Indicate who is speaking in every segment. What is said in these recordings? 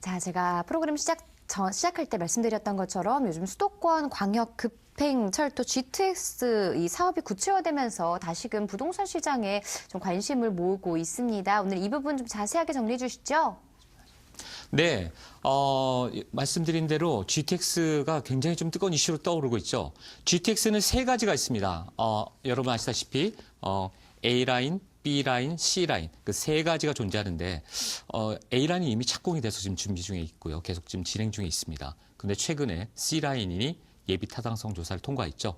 Speaker 1: 자, 제가 프로그램 시작할 때 말씀드렸던 것처럼 요즘 수도권 광역 급행철도 GTX 이 사업이 구체화되면서 다시금 부동산 시장에 좀 관심을 모으고 있습니다. 오늘 이 부분 좀 자세하게 정리해 주시죠.
Speaker 2: 네, 말씀드린 대로 GTX가 굉장히 좀 뜨거운 이슈로 떠오르고 있죠. GTX는 세 가지가 있습니다. 여러분 아시다시피 A라인, B라인, C라인 그 세 가지가 존재하는데 A라인이 이미 착공이 돼서 지금 준비 중에 있고요. 계속 지금 진행 중에 있습니다. 근데 최근에 C라인이 예비 타당성 조사를 통과했죠.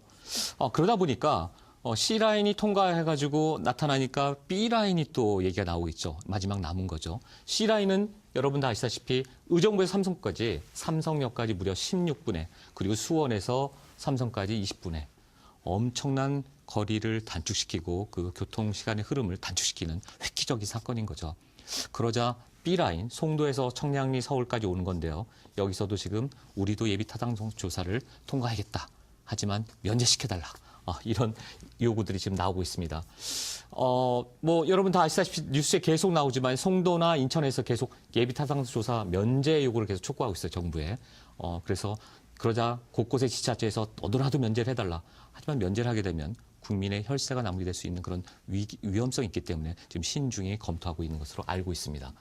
Speaker 2: 그러다 보니까 C라인이 통과해가지고 나타나니까 B라인이 또 얘기가 나오고 있죠. 마지막 남은 거죠. C라인은 여러분 다 아시다시피 의정부에서 삼성역까지 무려 16분에 그리고 수원에서 삼성까지 20분에 엄청난 거리를 단축시키고 그 교통시간의 흐름을 단축시키는 획기적인 사건인 거죠. 그러자 B라인, 송도에서 청량리, 서울까지 오는 건데요. 여기서도 지금 우리도 예비 타당성 조사를 통과하겠다. 하지만 면제시켜달라. 이런 요구들이 지금 나오고 있습니다. 여러분 다 아시다시피 뉴스에 계속 나오지만 송도나 인천에서 계속 예비 타당성 조사 면제 요구를 계속 촉구하고 있어요, 정부에. 그래서 그러자 곳곳의 지자체에서 너도나도 면제를 해달라. 하지만 면제를 하게 되면 국민의 혈세가 낭비될 수 있는 그런 위험성이 있기 때문에 지금 신중히 검토하고 있는 것으로 알고 있습니다.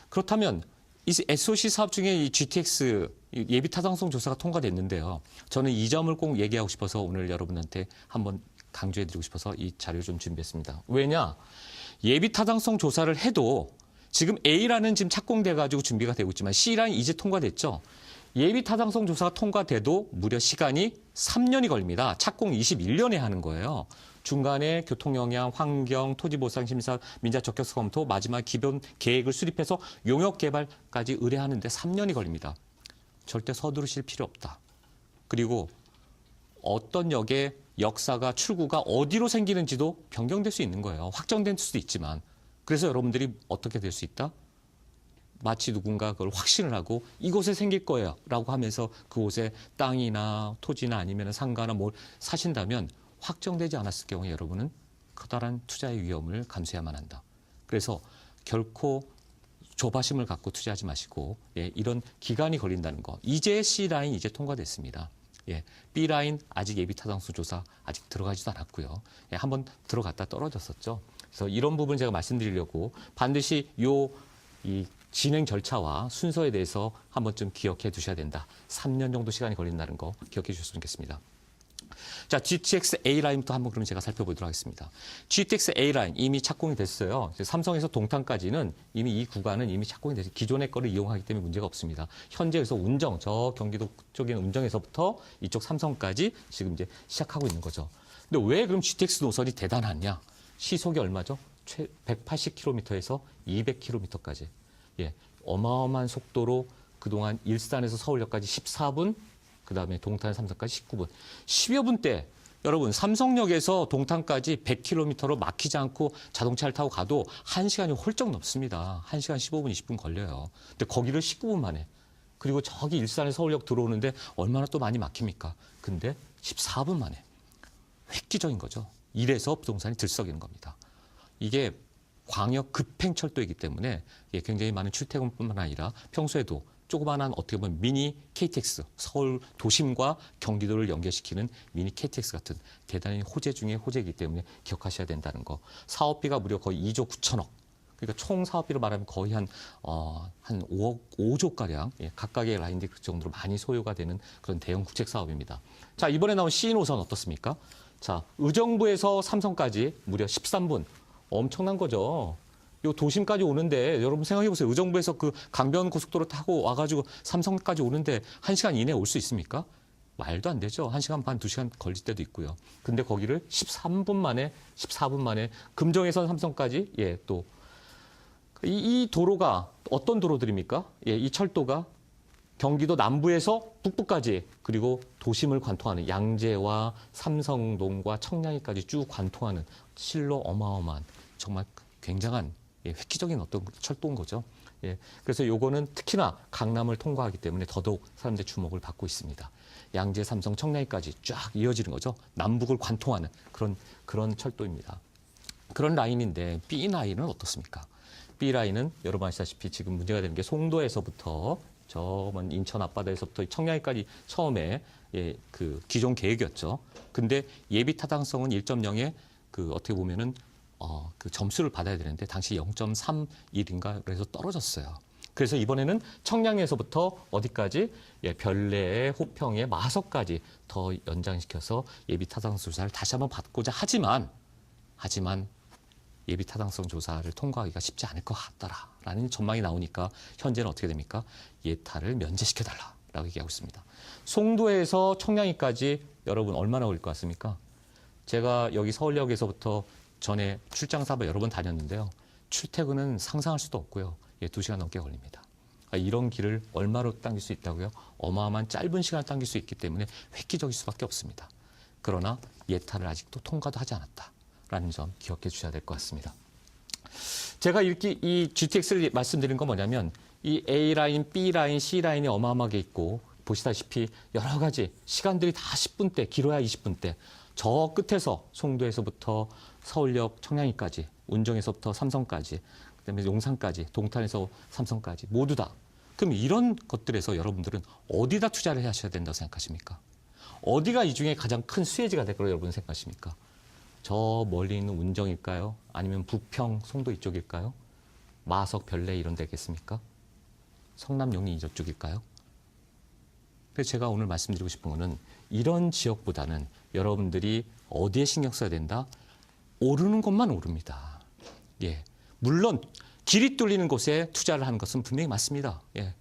Speaker 2: 그렇다면 이 SOC 사업 중에 이 GTX 예비 타당성 조사가 통과됐는데요. 저는 이 점을 꼭 얘기하고 싶어서 오늘 여러분한테 한번 강조해드리고 싶어서 이 자료를 좀 준비했습니다. 왜냐? 예비 타당성 조사를 해도 지금 A라는 지금 착공돼가지고 준비가 되고 있지만 C라인 이제 통과됐죠. 예비 타당성 조사가 통과돼도 무려 시간이 3년이 걸립니다. 착공 21년에 하는 거예요. 중간에 교통영향, 환경, 토지보상 심사, 민자 적격서 검토, 마지막 기본 계획을 수립해서 용역 개발까지 의뢰하는데 3년이 걸립니다. 절대 서두르실 필요 없다. 그리고 어떤 역의 역사가 출구가 어디로 생기는지도 변경될 수 있는 거예요. 확정될 수도 있지만. 그래서 여러분들이 어떻게 될 수 있다? 마치 누군가 그걸 확신을 하고 이곳에 생길 거예요 라고 하면서 그곳에 땅이나 토지나 아니면 상가나 뭘 사신다면 확정되지 않았을 경우에 여러분은 커다란 투자의 위험을 감수해야만 한다. 그래서 결코 조바심을 갖고 투자하지 마시고 이런 기간이 걸린다는 거. 이제 C라인 이제 통과됐습니다. B라인 아직 예비 타당성 조사 아직 들어가지도 않았고요. 한번 들어갔다 떨어졌었죠. 그래서 이런 부분 제가 말씀드리려고 반드시 이 진행 절차와 순서에 대해서 한 번쯤 기억해 두셔야 된다. 3년 정도 시간이 걸린다는 거 기억해 주셨으면 좋겠습니다. 자, GTX A라인부터 한번 그럼 제가 살펴보도록 하겠습니다. GTX A라인 이미 착공이 됐어요. 삼성에서 동탄까지는 이미 이 구간은 이미 착공이 돼서 기존의 거를 이용하기 때문에 문제가 없습니다. 현재 여기서 운정, 저 경기도 쪽에 운정에서부터 이쪽 삼성까지 지금 이제 시작하고 있는 거죠. 근데 왜 그럼 GTX 노선이 대단하냐? 시속이 얼마죠? 180km에서 200km까지. 어마어마한 속도로 그동안 일산에서 서울역까지 14분, 그다음에 동탄 삼성까지 19분. 10여 분 때 여러분 삼성역에서 동탄까지 100km로 막히지 않고 자동차를 타고 가도 1시간이 훌쩍 넘습니다. 1시간 15분, 20분 걸려요. 근데 거기를 19분 만에. 그리고 저기 일산에서 서울역 들어오는데 얼마나 또 많이 막힙니까? 근데 14분 만에. 획기적인 거죠. 이래서 부동산이 들썩이는 겁니다. 이게 광역 급행철도이기 때문에 굉장히 많은 출퇴근뿐만 아니라 평소에도 조그마한 어떻게 보면 미니 KTX, 서울 도심과 경기도를 연결시키는 미니 KTX 같은 대단히 호재 중에 호재이기 때문에 기억하셔야 된다는 거. 사업비가 무려 거의 2조 9천억. 그러니까 총 사업비로 말하면 거의 한 5조가량 각각의 라인들이 그 정도로 많이 소요가 되는 그런 대형 국책 사업입니다. 자, 이번에 나온 C 노선 어떻습니까? 자, 의정부에서 삼성까지 무려 13분. 엄청난 거죠. 요 도심까지 오는데 여러분 생각해 보세요. 의정부에서 그 강변 고속도로 타고 와가지고 삼성까지 오는데 1시간 이내에 올 수 있습니까? 말도 안 되죠. 1시간 반, 2시간 걸릴 때도 있고요. 근데 거기를 14분 만에 금정에서 삼성까지 또 이 도로가 어떤 도로들입니까? 이 철도가 경기도 남부에서 북부까지 그리고 도심을 관통하는 양재와 삼성동과 청량리까지 쭉 관통하는 실로 어마어마한 정말 굉장한 획기적인 어떤 철도인 거죠. 그래서 요거는 특히나 강남을 통과하기 때문에 더더욱 사람들의 주목을 받고 있습니다. 양재, 삼성, 청량리까지 쫙 이어지는 거죠. 남북을 관통하는 그런 철도입니다. 그런 라인인데 B 라인은 어떻습니까? B라인은 여러분 아시다시피 지금 문제가 되는 게 송도에서부터 저 인천 앞바다에서부터 청량리까지 처음에 그 기존 계획이었죠. 근데 예비 타당성은 1.0에 그 어떻게 보면은 그 점수를 받아야 되는데 당시 0.31인가 그래서 떨어졌어요. 그래서 이번에는 청량리에서부터 어디까지 별내, 호평에, 마석까지 더 연장시켜서 예비 타당성 조사를 다시 한번 받고자 하지만 예비 타당성 조사를 통과하기가 쉽지 않을 것 같다라는 전망이 나오니까 현재는 어떻게 됩니까? 예타를 면제시켜달라라고 얘기하고 있습니다. 송도에서 청량리까지 여러분 얼마나 걸릴 것 같습니까? 제가 여기 서울역에서부터 전에 출장 사업을 여러 번 다녔는데요. 출퇴근은 상상할 수도 없고요. 2시간 넘게 걸립니다. 이런 길을 얼마로 당길 수 있다고요? 어마어마한 짧은 시간을 당길 수 있기 때문에 획기적일 수밖에 없습니다. 그러나 예타를 아직도 통과도 하지 않았다라는 점 기억해 주셔야 될 것 같습니다. 제가 이렇게 이 GTX를 말씀드린 건 뭐냐면 이 A라인, B라인, C라인이 어마어마하게 있고 보시다시피 여러 가지 시간들이 다 10분대, 길어야 20분대. 저 끝에서 송도에서부터 서울역 청량리까지, 운정에서부터 삼성까지, 그다음에 용산까지, 동탄에서 삼성까지 모두 다. 그럼 이런 것들에서 여러분들은 어디다 투자를 하셔야 된다고 생각하십니까? 어디가 이 중에 가장 큰 수혜지가 될 거라고 여러분 생각하십니까? 저 멀리 있는 운정일까요? 아니면 부평, 송도 이쪽일까요? 마석, 별내 이런 데겠습니까? 성남, 용인 이쪽일까요? 그래서 제가 오늘 말씀드리고 싶은 거는 이런 지역보다는 여러분들이 어디에 신경 써야 된다? 오르는 것만 오릅니다. 예. 물론 길이 뚫리는 곳에 투자를 하는 것은 분명히 맞습니다. 예.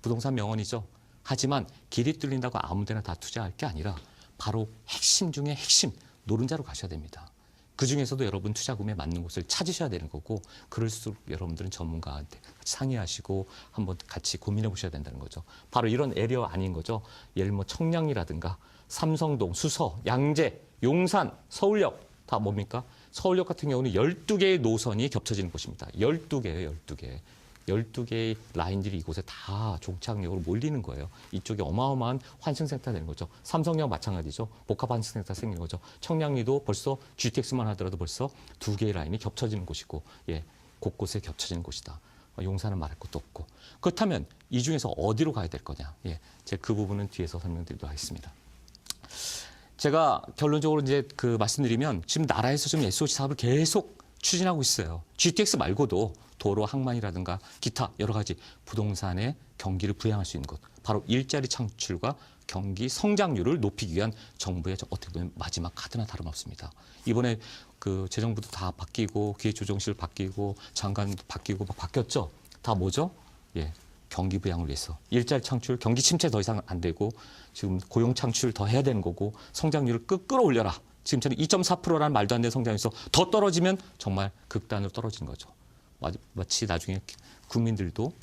Speaker 2: 부동산 명언이죠. 하지만 길이 뚫린다고 아무 데나 다 투자할 게 아니라 바로 핵심 중에 핵심, 노른자로 가셔야 됩니다. 그중에서도 여러분 투자금에 맞는 곳을 찾으셔야 되는 거고 그럴수록 여러분들은 전문가한테 상의하시고 한번 같이 고민해 보셔야 된다는 거죠. 바로 이런 에리어 아닌 거죠. 예를 들면 청량리라든가 삼성동, 수서, 양재, 용산, 서울역 다 뭡니까? 서울역 같은 경우는 12개의 노선이 겹쳐지는 곳입니다. 12개예요, 12개. 12개의 라인들이 이곳에 다 종착역으로 몰리는 거예요. 이쪽에 어마어마한 환승센터 되는 거죠. 삼성역 마찬가지죠. 복합 환승센터 생기는 거죠. 청량리도 벌써 GTX만 하더라도 벌써 2개의 라인이 겹쳐지는 곳이고 곳곳에 겹쳐지는 곳이다. 용산은 말할 것도 없고. 그렇다면 이 중에서 어디로 가야 될 거냐. 제가 그 부분은 뒤에서 설명드리도록 하겠습니다. 제가 결론적으로 이제 말씀드리면 지금 나라에서 좀 SOC 사업을 계속 추진하고 있어요. GTX 말고도 도로, 항만이라든가 기타 여러 가지 부동산의 경기를 부양할 수 있는 것. 바로 일자리 창출과 경기 성장률을 높이기 위한 정부의 어떻게 보면 마지막 카드나 다름없습니다. 이번에 재정부도 다 바뀌고 기획조정실 바뀌고 장관도 바뀌고 막 바뀌었죠. 다 뭐죠? 경기 부양을 위해서 일자리 창출, 경기 침체 더 이상 안 되고 지금 고용 창출 더 해야 되는 거고 성장률을 끌어올려라. 지금처럼 2.4%라는 말도 안 되는 성장에서 더 떨어지면 정말 극단으로 떨어지는 거죠. 마치 나중에 국민들도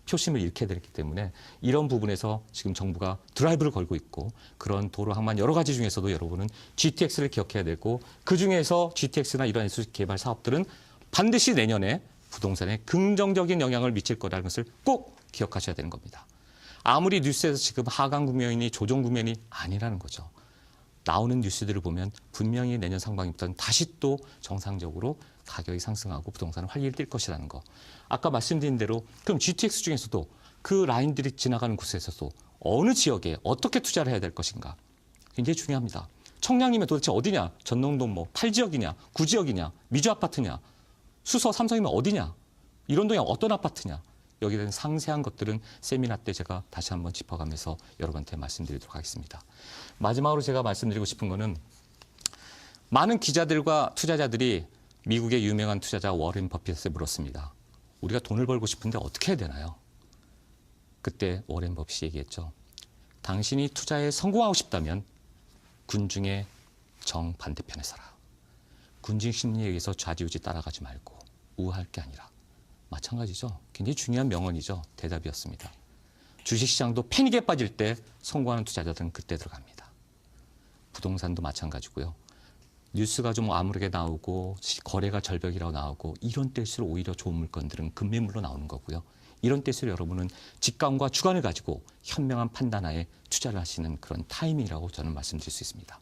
Speaker 2: 표심을 잃게 되기 때문에 이런 부분에서 지금 정부가 드라이브를 걸고 있고 그런 도로 항만 여러 가지 중에서도 여러분은 GTX를 기억해야 되고 그중에서 GTX나 이런 SOC 개발 사업들은 반드시 내년에 부동산에 긍정적인 영향을 미칠 거라는 것을 꼭 기억하셔야 되는 겁니다. 아무리 뉴스에서 지금 하강 국면이니 조정 국면이 아니라는 거죠. 나오는 뉴스들을 보면 분명히 내년 상반기부터는 다시 또 정상적으로 가격이 상승하고 부동산은 활기를 띨 것이라는 거. 아까 말씀드린 대로 그럼 GTX 중에서도 그 라인들이 지나가는 곳에서도 어느 지역에 어떻게 투자를 해야 될 것인가. 굉장히 중요합니다. 청량이면 도대체 어디냐. 전농동 8지역이냐 9지역이냐 미주 아파트냐 수서 삼성이면 어디냐 이런 동양 어떤 아파트냐. 여기에 대한 상세한 것들은 세미나 때 제가 다시 한번 짚어가면서 여러분한테 말씀드리도록 하겠습니다. 마지막으로 제가 말씀드리고 싶은 거는 많은 기자들과 투자자들이 미국의 유명한 투자자 워렌 버핏에 물었습니다. 우리가 돈을 벌고 싶은데 어떻게 해야 되나요? 그때 워렌 버핏이 얘기했죠. 당신이 투자에 성공하고 싶다면 군중의 정반대편에 서라. 군중 심리에 의해서 좌지우지 따라가지 말고 우할 게 아니라. 마찬가지죠. 굉장히 중요한 명언이죠. 대답이었습니다. 주식시장도 패닉에 빠질 때 성공하는 투자자들은 그때 들어갑니다. 부동산도 마찬가지고요. 뉴스가 좀 아무렇게 나오고 거래가 절벽이라고 나오고 이런 때일수록 오히려 좋은 물건들은 급매물로 나오는 거고요. 이런 때일수록 여러분은 직감과 주관을 가지고 현명한 판단하에 투자를 하시는 그런 타이밍이라고 저는 말씀드릴 수 있습니다.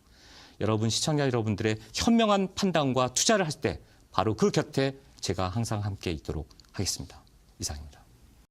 Speaker 2: 여러분 시청자 여러분들의 현명한 판단과 투자를 할 때 바로 그 곁에 제가 항상 함께 있도록 하겠습니다. 이상입니다.